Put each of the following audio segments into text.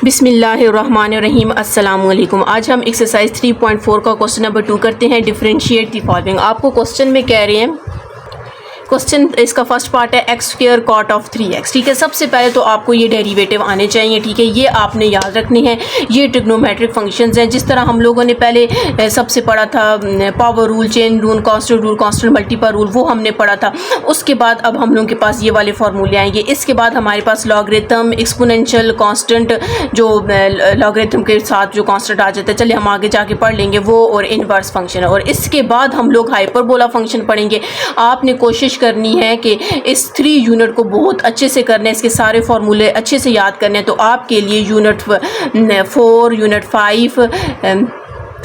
बिस्मिल्लाहिर्रहमानिर्रहीम अस्सलामुअलैकुम। आज हम एक्सरसाइज 3.4 का क्वेश्चन नंबर 2 करते हैं। Differentiate the following. आपको क्वेश्चन में कह रहे हैं, क्वेश्चन इसका फर्स्ट पार्ट है x square cot of 3x। ठीक है, सबसे पहले तो आपको ये डेरिवेटिव आने चाहिए। ठीक है, ये आपने याद रखने हैं। ये ट्रिग्नोमेट्रिक फंक्शंस हैं, जिस तरह हम लोगों ने पहले सबसे पढ़ा था power rule, chain rule, constant multiple rule, वो हमने पढ़ा था। उसके बाद अब हम लोगों के पास ये वाले फार्मूले आएंगे। इसके बाद हमारे पास लॉगरिथम, एक्सपोनेंशियल, कांस्टेंट, जो लॉगरिथम के साथ जो कांस्टेंट आ जाता है, चलिए हम आगे जाके पढ़ लेंगे वो, और इनवर्स फंक्शन है। और इसके बाद हम लोग हाइपरबोला फंक्शन पढ़ेंगे। आपने कोशिश करनी है कि इस 3 यूनिट को बहुत अच्छे से करना है, इसके सारे फार्मूले अच्छे से याद करने हैं। तो आपके लिए यूनिट 4, यूनिट 5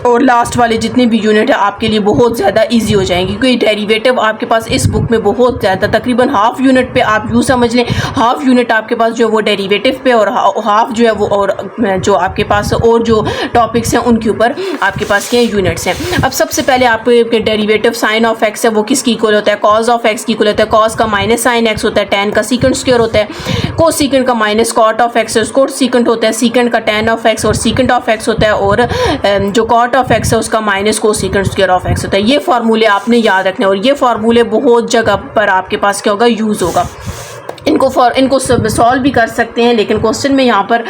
और लास्ट वाले जितने भी यूनिट है आपके लिए बहुत ज़्यादा इजी हो जाएंगे, क्योंकि डेरिवेटिव आपके पास इस बुक में बहुत ज़्यादा, तकरीबन हाफ यूनिट पे आप यूँ समझ लें, हाफ यूनिट आपके पास जो है वो डेरिवेटिव पे, और हाफ जो है वो और जो आपके पास और जो टॉपिक्स हैं उनके ऊपर आपके पास के यूनिट्स हैं। अब सबसे पहले आपके डेरिवेटिव साइन ऑफ एक्स है वो किसकी इक्वल होता है? कॉज ऑफ एक्स की इक्वल होता है। कॉज का माइनस साइन एक्स होता है, टेन का सीकेंड स्क्वायर होता है। को सीकेंड का minus cot of x cot cosecant होता है। सीकेंड का टेन ऑफ एक्स और सीकेंड ऑफ एक्स होता है, और जो कॉट ऑफ एक्स है उसका माइनस को सीकेंड स्क्वायर ऑफ एक्स होता है। ये फार्मूले आपने याद रखने, और ये फार्मूले बहुत जगह पर आपके पास क्या होगा, यूज़ होगा। इनको सॉल्व भी कर सकते हैं, लेकिन क्वेश्चन में यहाँ पर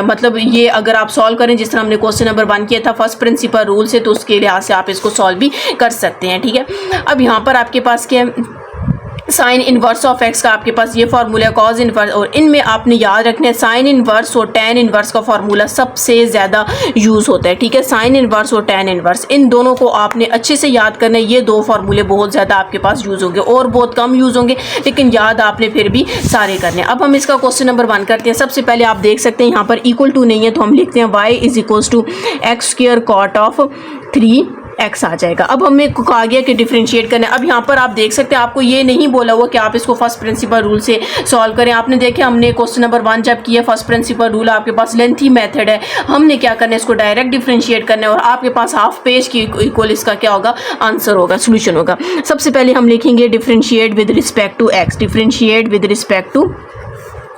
मतलब ये अगर आप सॉल्व करें जिस तरह हमने क्वेश्चन नंबर 1 किया था फर्स्ट प्रिंसिपल रूल से, तो उसके लिहाज से आप इसको सॉल्व भी कर सकते हैं। ठीक है, अब यहाँ पर आपके पास क्या है, साइन इनवर्स ऑफ एक्स का आपके पास ये फार्मूला है, कॉज इनवर्स, और इनमें आपने याद रखना है साइन इनवर्स और टेन इनवर्स का फार्मूला सबसे ज़्यादा यूज़ होता है। ठीक है, साइन इनवर्स और टेन इनवर्स, इन दोनों को आपने अच्छे से याद करना है। ये 2 फार्मूले बहुत ज़्यादा आपके पास यूज़ होंगे, और बहुत कम यूज़ होंगे, लेकिन याद आपने फिर भी सारे करने हैं। अब हम इसका क्वेश्चन नंबर 1 करते हैं। सबसे पहले आप देख सकते हैं यहाँ पर इक्वल टू नहीं है, तो हम लिखते हैं y is equals to x square cot of 3x आ जाएगा। अब हमें कहा गया कि डिफरेंशिएट करना है। अब यहाँ पर आप देख सकते हैं, आपको ये नहीं बोला हुआ कि आप इसको फर्स्ट प्रिंसिपल रूल से सॉल्व करें। आपने देखा हमने क्वेश्चन नंबर 1 जब किया, फर्स्ट प्रिंसिपल रूल आपके पास लेंथी मेथड है, हमने क्या करना है, इसको डायरेक्ट डिफरेंशिएट करना है, और आपके पास हाफ पेज की इक्वल इसका क्या होगा, आंसर होगा, सोल्यूशन होगा। सबसे पहले हम लिखेंगे differentiate with respect to x. Differentiate with respect to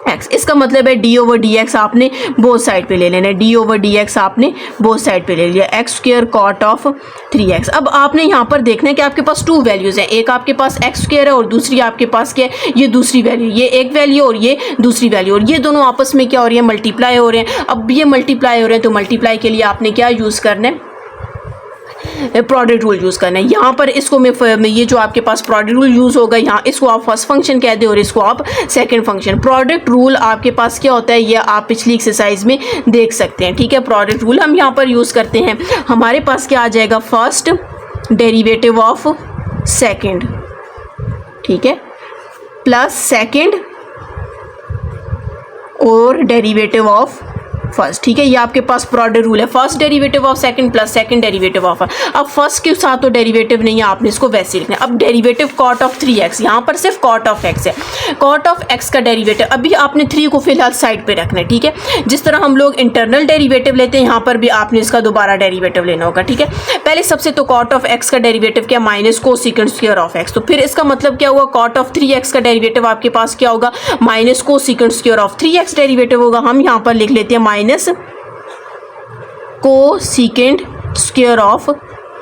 x, इसका मतलब है डी ओवर डी एक्स आपने बोथ साइड पे ले लेना है। डी ओवर डी एक्स आपने बोथ साइड पे ले लिया, x square cot of 3x। अब आपने यहाँ पर देखना है कि आपके पास 2 वैल्यूज़ हैं, एक आपके पास एक्स स्क्वायर है और दूसरी आपके पास क्या है, ये दूसरी वैल्यू, ये एक वैल्यू और ये दूसरी वैल्यू, और ये दोनों आपस में क्या हो रही है, मल्टीप्लाई हो रहे हैं। अब ये मल्टीप्लाई हो रहे हैं, तो मल्टीप्लाई के लिए आपने क्या यूज़ करना है, प्रोडक्ट रूल यूज़ करना है। यहाँ पर इसको मैं ये जो आपके पास प्रोडक्ट रूल यूज़ होगा, यहाँ इसको आप फर्स्ट फंक्शन कह दें और इसको आप सेकंड फंक्शन। प्रोडक्ट रूल आपके पास क्या होता है, ये आप पिछली एक्सरसाइज में देख सकते हैं। ठीक है, प्रोडक्ट रूल हम यहाँ पर यूज़ करते हैं। हमारे पास क्या आ जाएगा, फर्स्ट डेरिवेटिव ऑफ सेकंड, ठीक है, प्लस सेकंड और डेरिवेटिव ऑफ फर्स्ट। ठीक है, ये आपके पास प्रोडक्ट रूल है, first derivative of second plus second derivative of. अब फर्स्ट के साथ तो डेरिवेटिव नहीं है, आपने इसको वैसे लिखना है। अब डेरिवेटिव कॉट ऑफ 3x, यहाँ पर सिर्फ कॉट ऑफ x है। कॉट ऑफ x का डेरिवेटिव, अभी आपने 3 को फिलहाल साइड पे रखना है। ठीक है, जिस तरह हम लोग इंटरनल डेरिवेटिव लेते हैं, यहाँ पर भी आपने इसका दोबारा डेरिवेटिव लेना होगा। ठीक है, पहले सबसे तो कॉट ऑफ x का डेरिवेटिव क्या, माइनस को सीकेंड स्क्वायर ऑफ x। तो फिर इसका मतलब क्या हुआ, कॉट ऑफ 3x का डेरिवेटिव आपके पास क्या होगा, माइनस को secant square of 3x derivative होगा। हम यहाँ पर लिख लेते हैं माइनस को सीकेंड स्क्वायर ऑफ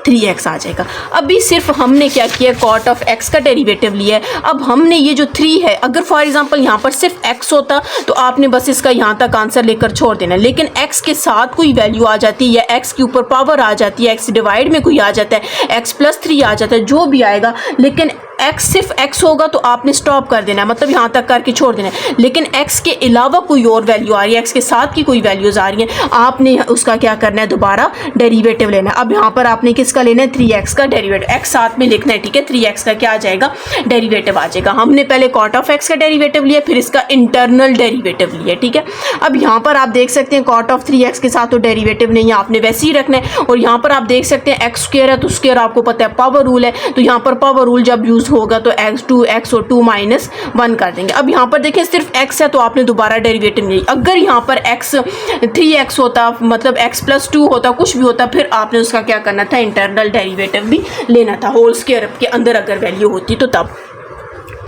3x आ जाएगा। अभी सिर्फ हमने क्या किया, कॉट ऑफ x का डेरिवेटिव लिया है। अब हमने ये जो 3 है, अगर फॉर एग्जांपल यहाँ पर सिर्फ x होता तो आपने बस इसका यहाँ तक आंसर लेकर छोड़ देना, लेकिन x के साथ कोई वैल्यू आ जाती है, या x के ऊपर पावर आ जाती है, x डिवाइड में कोई आ जाता है, x प्लस 3 आ जाता है, जो भी आएगा, लेकिन x सिर्फ x होगा तो आपने स्टॉप कर देना है, मतलब यहाँ तक करके छोड़ देना है। लेकिन x के अलावा कोई और वैल्यू आ रही है, x के साथ की कोई वैल्यूज आ रही हैं, आपने उसका क्या करना है, दोबारा डेरिवेटिव लेना है। अब यहाँ पर आपने किसका लेना है, 3x का डेरिवेटिव, x साथ में लिखना है। ठीक है, 3x का क्या आ जाएगा, डेरिवेटिव आ जाएगा। हमने पहले कॉट ऑफ x का डेरिवेटिव लिया, फिर इसका इंटरनल डेरिवेटिव लिया। ठीक है, अब यहाँ पर आप देख सकते हैं कॉट ऑफ 3x के साथ तो डेरिवेटिव नहीं है, आपने वैसे ही रखना है। और यहाँ पर आप देख सकते हैं एक्स स्क्वायर है, तो स्क्वायर आपको पता है पावर रूल है, तो यहाँ पर पावर रूल जब यूज होगा तो x और 2 माइनस 1 कर देंगे। अब यहाँ पर देखें सिर्फ x है, तो आपने दोबारा डेरिवेटिव नहीं, अगर यहाँ पर x 3x होता, मतलब x प्लस 2 होता, कुछ भी होता, फिर आपने उसका क्या करना था, इंटरनल डेरिवेटिव भी लेना था, होल स्क्वायर के अंदर अगर वैल्यू होती तो तब।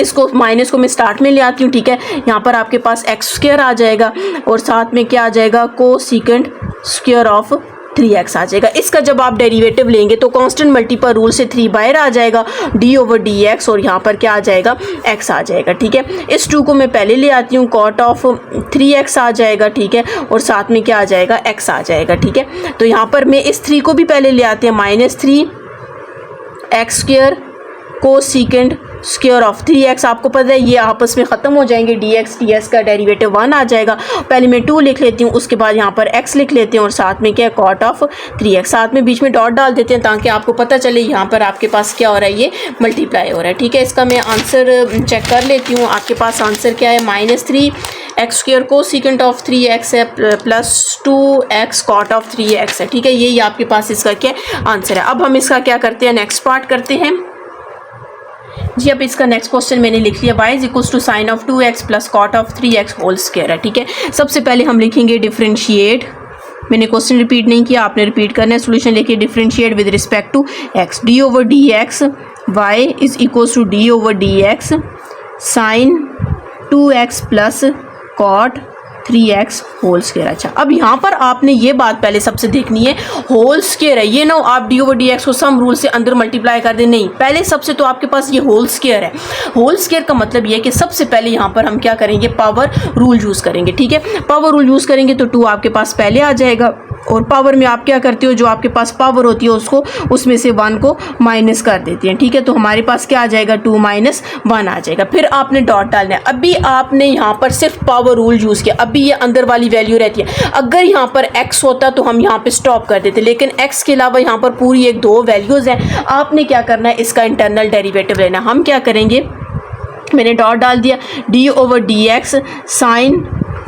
इसको माइनस को मैं स्टार्ट में ले आती हूँ, ठीक है। यहाँ पर आपके पास एक्स स्क्वायर आ जाएगा और साथ में क्या आ जाएगा, कोसेकेंट स्क्वायर ऑफ 3x आ जाएगा। इसका जब आप डेरिवेटिव लेंगे तो कांस्टेंट मल्टीपल रूल से 3 बाहर आ जाएगा, d/dx, और यहाँ पर क्या आ जाएगा, x आ जाएगा, ठीक है। इस 2 को मैं पहले ले आती हूँ, cot ऑफ 3x आ जाएगा, ठीक है, और साथ में क्या आ जाएगा, x आ जाएगा, ठीक है। तो यहाँ पर मैं इस 3 को भी पहले ले आते हैं, -3x square cosecant square of 3x। आपको पता है ये आपस में ख़त्म हो जाएंगे, dx ds का डेरिवेटिव 1 आ जाएगा। पहले मैं 2 लिख लेती हूँ, उसके बाद यहाँ पर x लिख लेते हैं और साथ में क्या, cot ऑफ 3x, साथ में बीच में डॉट डाल देते हैं ताकि आपको पता चले यहाँ पर आपके पास क्या हो रहा है, ये मल्टीप्लाई हो रहा है, ठीक है। इसका मैं आंसर चेक कर लेती हूँ। आपके पास आंसर क्या है, -3x square cosecant of 3x है plus 2x cot of 3x है, ठीक है। यही आपके पास इसका क्या आंसर है। अब हम इसका क्या करते हैं, नेक्स्ट पार्ट करते हैं जी। अब इसका नेक्स्ट क्वेश्चन मैंने लिख लिया, y equals to sine of 2x plus cot of 3x whole square है, ठीक है। सबसे पहले हम लिखेंगे डिफरेंशिएट, मैंने क्वेश्चन रिपीट नहीं किया, आपने रिपीट करना है। सोल्यूशन लिखिए, differentiate with respect to x, d/dx y is equals to d/dx sine 2x plus cot 3x whole square. अच्छा, अब यहाँ पर आपने ये बात पहले सबसे देखनी है, होल स्क्वायर है, ये ना आप d/dx को सम रूल से अंदर मल्टीप्लाई कर दें, नहीं, पहले सबसे तो आपके पास ये होल स्क्वायर है। होल स्क्वायर का मतलब ये है कि सबसे पहले यहाँ पर हम क्या करेंगे, पावर रूल यूज़ करेंगे, ठीक है। पावर रूल यूज़ करेंगे तो 2 आपके पास पहले आ जाएगा, और पावर में आप क्या करते हो, जो आपके पास पावर होती है उसको उसमें से 1 को माइनस कर देते हैं, ठीक है। तो हमारे पास क्या आ जाएगा, 2 - 1 आ जाएगा। फिर आपने डॉट डालना है। अभी आपने यहाँ पर सिर्फ पावर रूल यूज़ किया, अभी ये अंदर वाली वैल्यू रहती है। अगर यहाँ पर x होता तो हम यहाँ पे स्टॉप कर देते, लेकिन x के अलावा यहाँ पर पूरी 1-2 वैल्यूज़ हैं। आपने क्या करना है, इसका इंटरनल डेरिवेटिव लेना। हम क्या करेंगे, मैंने डॉट डाल दिया, d/dx साइन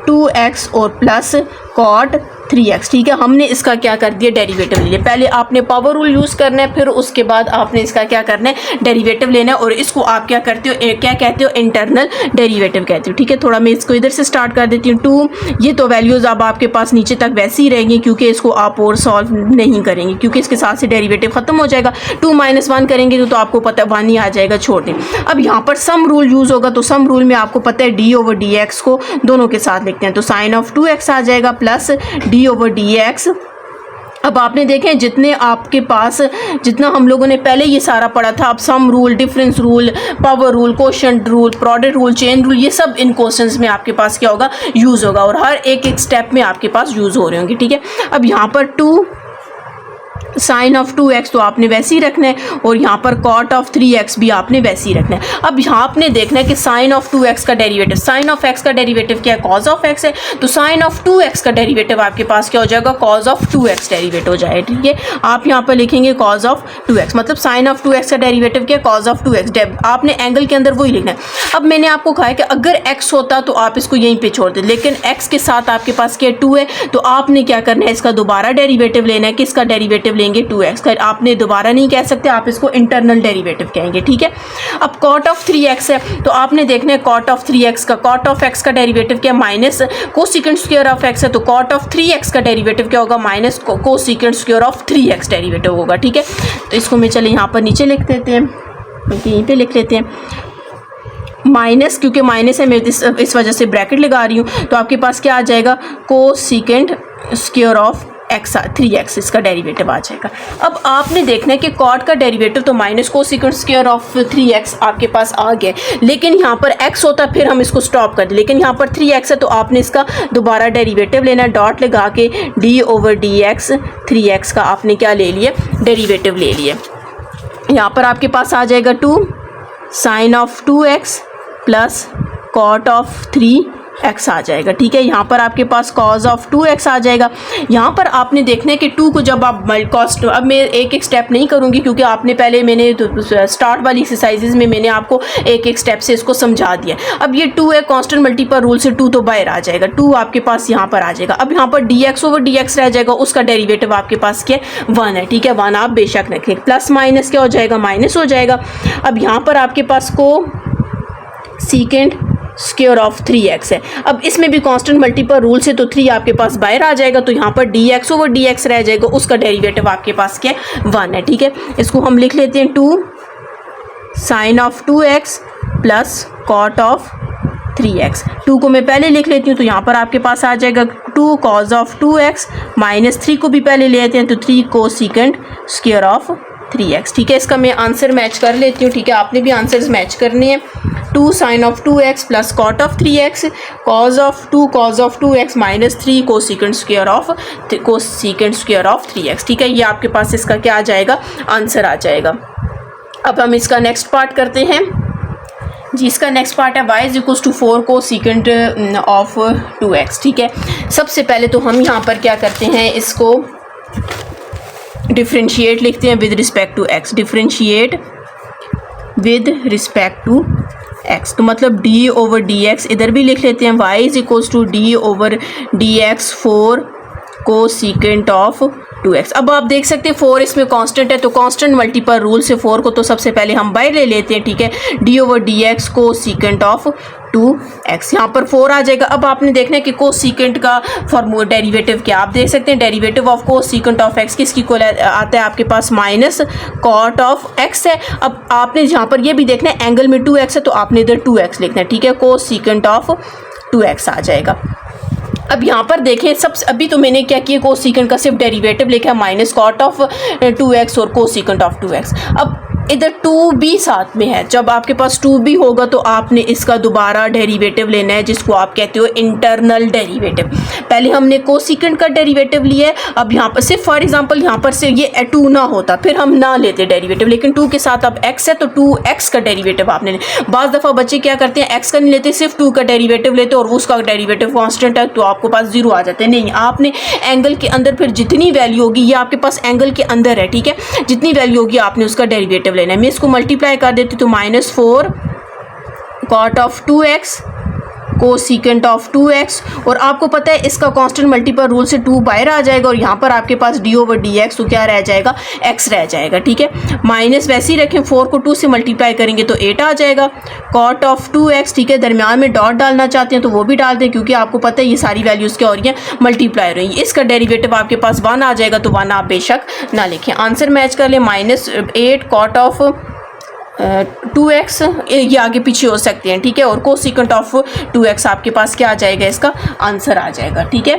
2x और प्लस cot 3x, ठीक है। हमने इसका क्या कर दिया, डेरिवेटिव ले लिया। पहले आपने पावर रूल यूज़ करना है, फिर उसके बाद आपने इसका क्या करना है, डेरिवेटिव लेना है, और इसको आप क्या करते हो, क्या कहते हो, इंटरनल डेरिवेटिव कहते हो, ठीक है। थोड़ा मैं इसको इधर से स्टार्ट कर देती हूँ। 2 ये तो वैल्यूज़ अब आपके पास नीचे तक वैसे ही रहेंगी, क्योंकि इसको आप और सॉल्व नहीं करेंगे, क्योंकि इसके साथ से डेरिवेटिव ख़त्म हो जाएगा। 2 - 1 करेंगे तो आपको पता है 1 ही आ जाएगा, छोड़ दें। अब यहाँ पर सम रूल यूज़ होगा, तो सम रूल में आपको पता है d/dx को दोनों के साथ लिखते हैं, तो साइन ऑफ 2x आ जाएगा प्लस d/dx। अब आपने देखें जितने आपके पास, जितना हम लोगों ने पहले ये सारा पढ़ा था, अब sum rule, difference rule, power rule, quotient rule, product rule, chain rule, ये सब इन क्वेश्चंस में आपके पास क्या होगा, यूज़ होगा, और हर एक स्टेप में आपके पास यूज़ हो रहे होंगे, ठीक है। अब यहाँ पर 2 साइन ऑफ 2x तो आपने वैसे ही रखना है, और यहाँ पर cot ऑफ 3x भी आपने वैसे ही रखना है। अब यहाँ आपने देखना है कि साइन ऑफ 2x का डेरिवेटिव, साइन ऑफ x का डेरिवेटिव क्या है, cos ऑफ x है, तो साइन ऑफ 2x का डेरिवेटिव आपके पास क्या हो जाएगा, cos ऑफ 2x डेरिवेटिव हो जाएगा, ठीक है। आप यहाँ पर लिखेंगे cos ऑफ 2x, मतलब साइन ऑफ 2x का डेरिवेटिव क्या है, cos ऑफ 2x। आपने एंगल के अंदर वही लिखना है। अब मैंने आपको कहा है कि अगर x होता तो आप इसको यहीं पे छोड़ दें, लेकिन x के साथ आपके पास क्या 2 है, तो आपने क्या करना है, इसका दोबारा डेरिवेटिव लेना है। किसका डेरिवेटिव लेंगे, 2x का। आपने दोबारा नहीं कह सकते, आप इसको इंटरनल डेरिवेटिव कहेंगे, ठीक है। अब cot ऑफ 3x है, तो आपने देखना है cot ऑफ 3x का, cot ऑफ x का डेरिवेटिव क्या है, minus cosecant square of x है, तो cot ऑफ 3x का डेरिवेटिव क्या होगा, minus cosecant square of 3x derivative होगा, ठीक है। तो इसको मैं चले यहाँ पर नीचे लिख देते हैं, क्योंकि यहीं पे लिख लेते हैं माइनस, क्योंकि माइनस है, मैं इस वजह से ब्रैकेट लगा रही हूँ। तो आपके पास क्या आ जाएगा, कोसेकेंट स्क्वायर ऑफ 3x इसका डेरिवेटिव आ जाएगा। अब आपने देखना है कि cot का डेरिवेटिव तो minus cosecant square of 3x आपके पास आ गया, लेकिन यहाँ पर x होता फिर हम इसको स्टॉप कर दें, लेकिन यहाँ पर 3x है तो आपने इसका दोबारा डेरिवेटिव लेना, डॉट लगा के d/dx 3x का आपने क्या ले लिया, डेरिवेटिव ले लिया। यहाँ पर आपके पास आ जाएगा 2 sine of 2x plus cot of 3x आ जाएगा, ठीक है। यहाँ पर आपके पास cos ऑफ 2x आ जाएगा। यहाँ पर आपने देखना है कि 2 को जब आप कॉस्ट, अब मैं एक एक स्टेप नहीं करूँगी, क्योंकि आपने पहले मैंने स्टार्ट वाली एक्सरसाइजेज में मैंने आपको एक एक स्टेप से इसको समझा दिया। अब ये 2 है, कांस्टेंट मल्टीपल रूल से 2 तो बाहर आ जाएगा, 2 आपके पास यहाँ पर आ जाएगा। अब यहाँ पर dx/dx रह जाएगा, उसका डेरिवेटिव आपके पास क्या 1 है, ठीक है। 1 आप बेशक रखें, प्लस माइनस क्या हो जाएगा, माइनस हो जाएगा। अब यहाँ पर आपके पास कोसेकेंट स्क्वायर ऑफ 3x है। अब इसमें भी कांस्टेंट मल्टीपल रूल से तो 3 आपके पास बाहर आ जाएगा, तो यहाँ पर dx/dx रह जाएगा, उसका डेरिवेटिव आपके पास क्या 1 है, ठीक है। इसको हम लिख लेते हैं 2 sine of 2x plus cot of 3x। 2 को मैं पहले लिख लेती हूँ तो यहाँ पर आपके पास आ जाएगा 2 cos ऑफ 2x माइनस 3 को भी पहले ले लेते हैं तो 3 कोसेकेंट स्क्वायर ऑफ 3x। ठीक है, इसका मैं आंसर मैच कर लेती हूँ। ठीक है, आपने भी आंसर्स मैच करने हैं। 2 sin of 2x plus cot of 3x cos of 2x minus 3 cosecant square of 3x। ठीक है, ये आपके पास इसका क्या आ जाएगा, आंसर आ जाएगा। अब हम इसका नेक्स्ट पार्ट करते हैं जी। इसका नेक्स्ट पार्ट है y is equals to 4 cosecant of 2x। ठीक है, सबसे पहले तो हम यहाँ पर क्या करते हैं, इसको डिफ्रेंशिएट लिखते हैं with respect to x। Differentiate with respect to x तो मतलब d ओवर dx, इधर भी लिख लेते हैं y is equals to d over dx 4 cosecant of 2x। अब आप देख सकते हैं 4 इसमें कांस्टेंट है तो कांस्टेंट मल्टीपल रूल से 4 को तो सबसे पहले हम बाहर ले लेते हैं। ठीक है, d over dx cosecant of 2x, यहाँ पर 4 आ जाएगा। अब आपने देखना है कि कोसेकेंट का फॉर्मूला डेरिवेटिव क्या, आप देख सकते हैं derivative of cosecant of x किसकी को आता है आपके पास, माइनस कॉट ऑफ x है। अब आपने यहाँ पर ये भी देखना है एंगल में 2x है तो आपने इधर 2x लिखना है। ठीक है, कोसेकेंट ऑफ 2x आ जाएगा। अब यहाँ पर देखें अभी तो मैंने क्या किया, कोसेकेंट का सिर्फ डेरिवेटिव लिखा है माइनस कॉट ऑफ 2x और कोसेकेंट ऑफ 2x। अब इधर 2b साथ में है, जब आपके पास 2b होगा तो आपने इसका दोबारा डेरिवेटिव लेना है जिसको आप कहते हो इंटरनल डेरिवेटिव। पहले हमने कोसेकेंट का डेरिवेटिव लिया है, अब यहाँ पर से फॉर एग्जांपल यहाँ पर से ये 2 ना होता फिर हम ना लेते डेरिवेटिव, लेकिन 2 के साथ अब x है तो 2x का डेरिवेटिव आपने ले। बाज़ दफ़ा बच्चे क्या करते हैं x का नहीं लेते, सिर्फ 2 का डेरिवेटिव लेते और उसका डेरिवेटिव कॉन्स्टेंट है तो आपको पास 0 आ जाते हैं। नहीं, आपने एंगल के अंदर फिर जितनी वैल्यू होगी, ये आपके पास एंगल के अंदर है। ठीक है, जितनी वैल्यू होगी आपने उसका डेरिवेटिव लेना है। मैं इसको मल्टीप्लाई कर देती हूँ तो minus 4 cot of 2x cosecant of 2x, और आपको पता है इसका कांस्टेंट मल्टीपल रूल से 2 बाहर आ जाएगा और यहाँ पर आपके पास d ओवर dx तो क्या रह जाएगा, x रह जाएगा। ठीक है, माइनस वैसे ही रखें, 4 को 2 से मल्टीप्लाई करेंगे तो 8 आ जाएगा। कॉट ऑफ 2x, ठीक है, दरम्यान में डॉट डालना चाहते हैं तो वो भी डाल दें क्योंकि आपको पता है ये सारी वैल्यूज़ क्या हो रही हैं, मल्टीप्लाई हो रही है। इसका डेरिवेटिव आपके पास 1 आ जाएगा तो 1 आप बेशक ना लिखें, आंसर मैच कर लें। माइनस 8 कॉट ऑफ 2x, ये आगे पीछे हो सकते हैं। ठीक है, और कोसेकेंट ऑफ 2x आपके पास क्या आ जाएगा, इसका आंसर आ जाएगा। ठीक है।